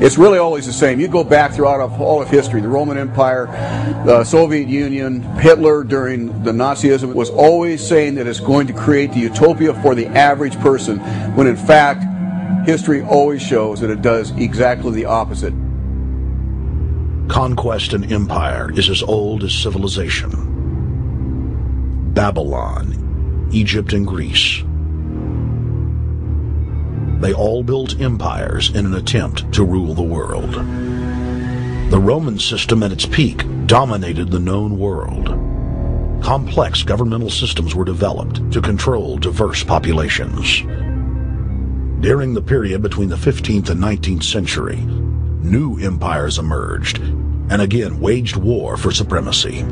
It's really always the same. You go back throughout all of history, the Roman Empire, the Soviet Union, Hitler during the Nazism was always saying that it's going to create the utopia for the average person, when in fact, history always shows that it does exactly the opposite. Conquest and empire is as old as civilization. Babylon, Egypt, and Greece. They all built empires in an attempt to rule the world. The Roman system at its peak dominated the known world. Complex governmental systems were developed to control diverse populations. During the period between the 15th and 19th century, new empires emerged and again waged war for supremacy.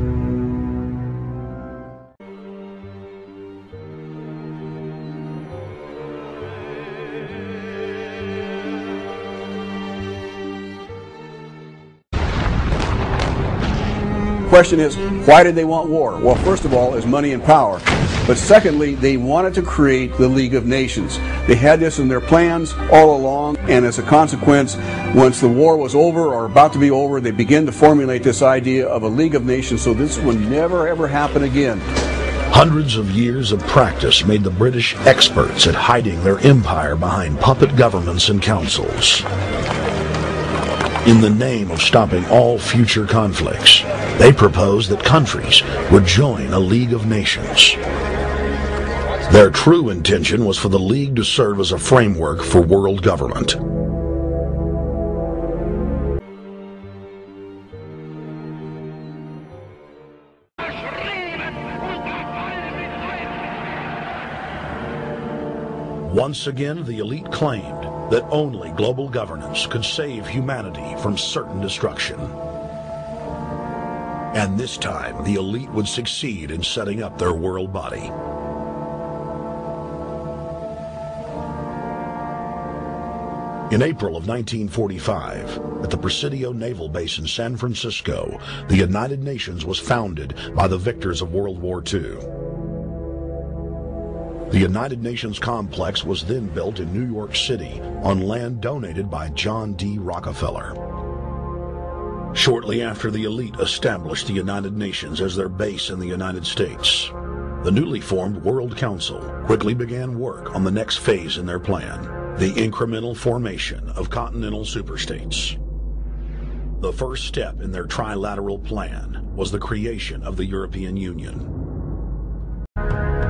Question is, why did they want war? Well, first of all, is money and power. But secondly, they wanted to create the League of Nations. They had this in their plans all along, and as a consequence, once the war was over or about to be over, they began to formulate this idea of a League of Nations, so this would never ever happen again. Hundreds of years of practice made the British experts at hiding their empire behind puppet governments and councils. In the name of stopping all future conflicts, they proposed that countries would join a League of Nations. Their true intention was for the League to serve as a framework for world government. Once again, the elite claimed that only global governance could save humanity from certain destruction. And this time, the elite would succeed in setting up their world body. In April of 1945, at the Presidio Naval Base in San Francisco, the United Nations was founded by the victors of World War II. The United Nations complex was then built in New York City on land donated by John D. Rockefeller. Shortly after the elite established the United Nations as their base in the United States, the newly formed World Council quickly began work on the next phase in their plan, the incremental formation of continental superstates. The first step in their trilateral plan was the creation of the European Union.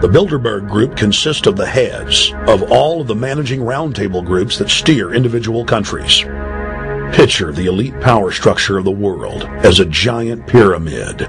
The Bilderberg Group consists of the heads of all of the managing roundtable groups that steer individual countries. Picture the elite power structure of the world as a giant pyramid.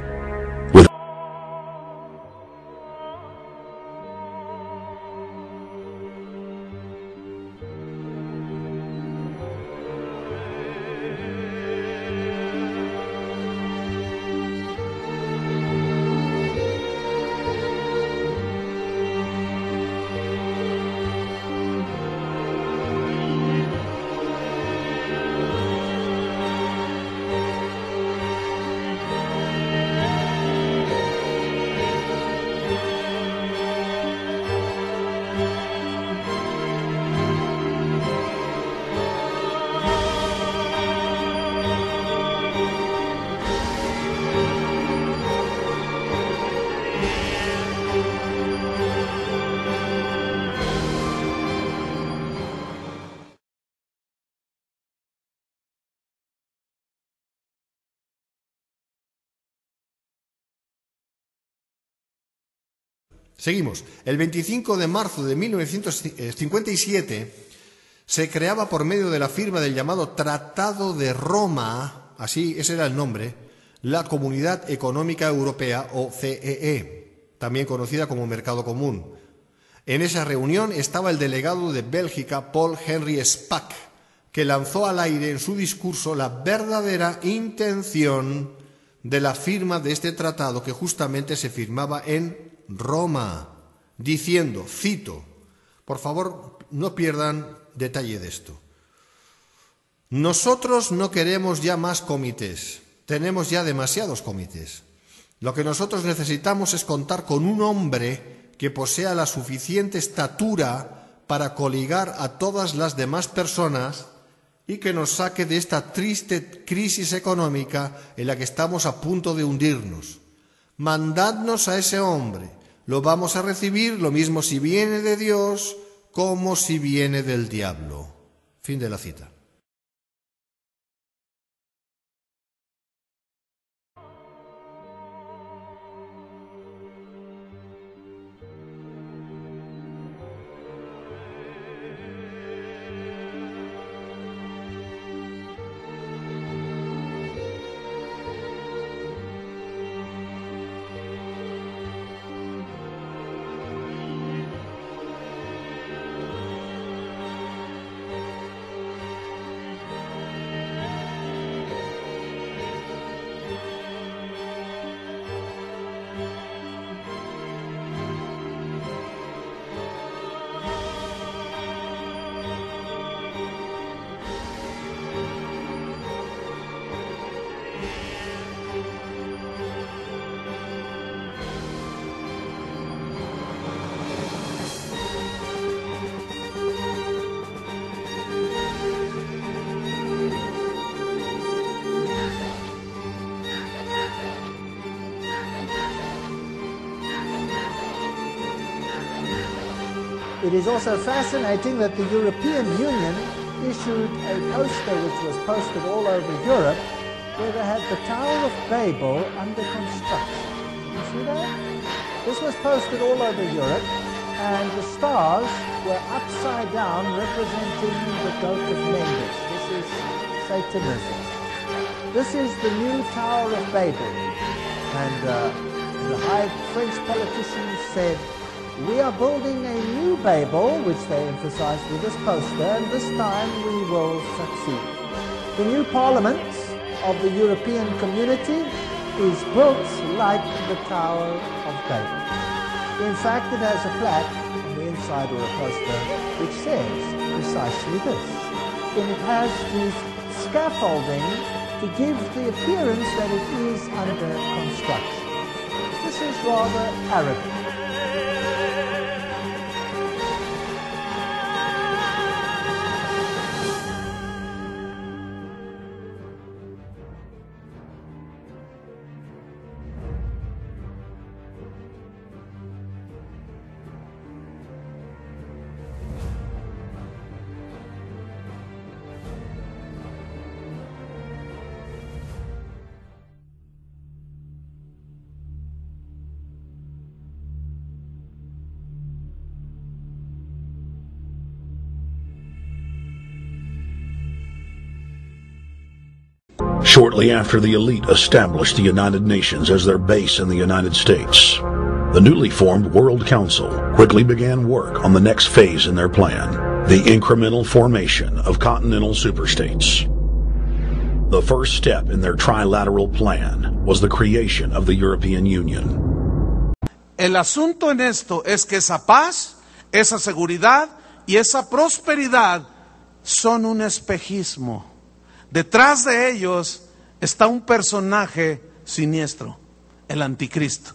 Seguimos. El 25 de marzo de 1957 se creaba por medio de la firma del llamado Tratado de Roma, así ese era el nombre, la Comunidad Económica Europea o CEE, también conocida como Mercado Común. En esa reunión estaba el delegado de Bélgica, Paul Henry Spaak, que lanzó al aire en su discurso la verdadera intención de la firma de este tratado, que justamente se firmaba en Roma, diciendo, cito, por favor no pierdan detalle de esto: nosotros no queremos ya más comités, tenemos ya demasiados comités. Lo que nosotros necesitamos es contar con un hombre que posea la suficiente estatura para coligar a todas las demás personas y que nos saque de esta triste crisis económica en la que estamos a punto de hundirnos. Mandadnos a ese hombre, lo vamos a recibir, lo mismo si viene de Dios como si viene del diablo. Fin de la cita. It is also fascinating that the European Union issued a poster which was posted all over Europe where they had the Tower of Babel under construction. You see that? This was posted all over Europe and the stars were upside down representing the goat of Mendes. This is Satanism. This is the new Tower of Babel. And the high French politicians said, "We are building a new Babel," which they emphasized with this poster, "and this time we will succeed." The new parliament of the European community is built like the Tower of Babel. In fact, it has a plaque on the inside or a poster which says precisely this. And it has this scaffolding to give the appearance that it is under construction. This is rather arrogant. Shortly after the elite established the United Nations as their base in the United States, the newly formed World Council quickly began work on the next phase in their plan, the incremental formation of continental superstates. The first step in their trilateral plan was the creation of the European Union. El asunto en esto es que esa paz, esa seguridad y esa prosperidad son un espejismo. Detrás de ellos está un personaje siniestro, el anticristo.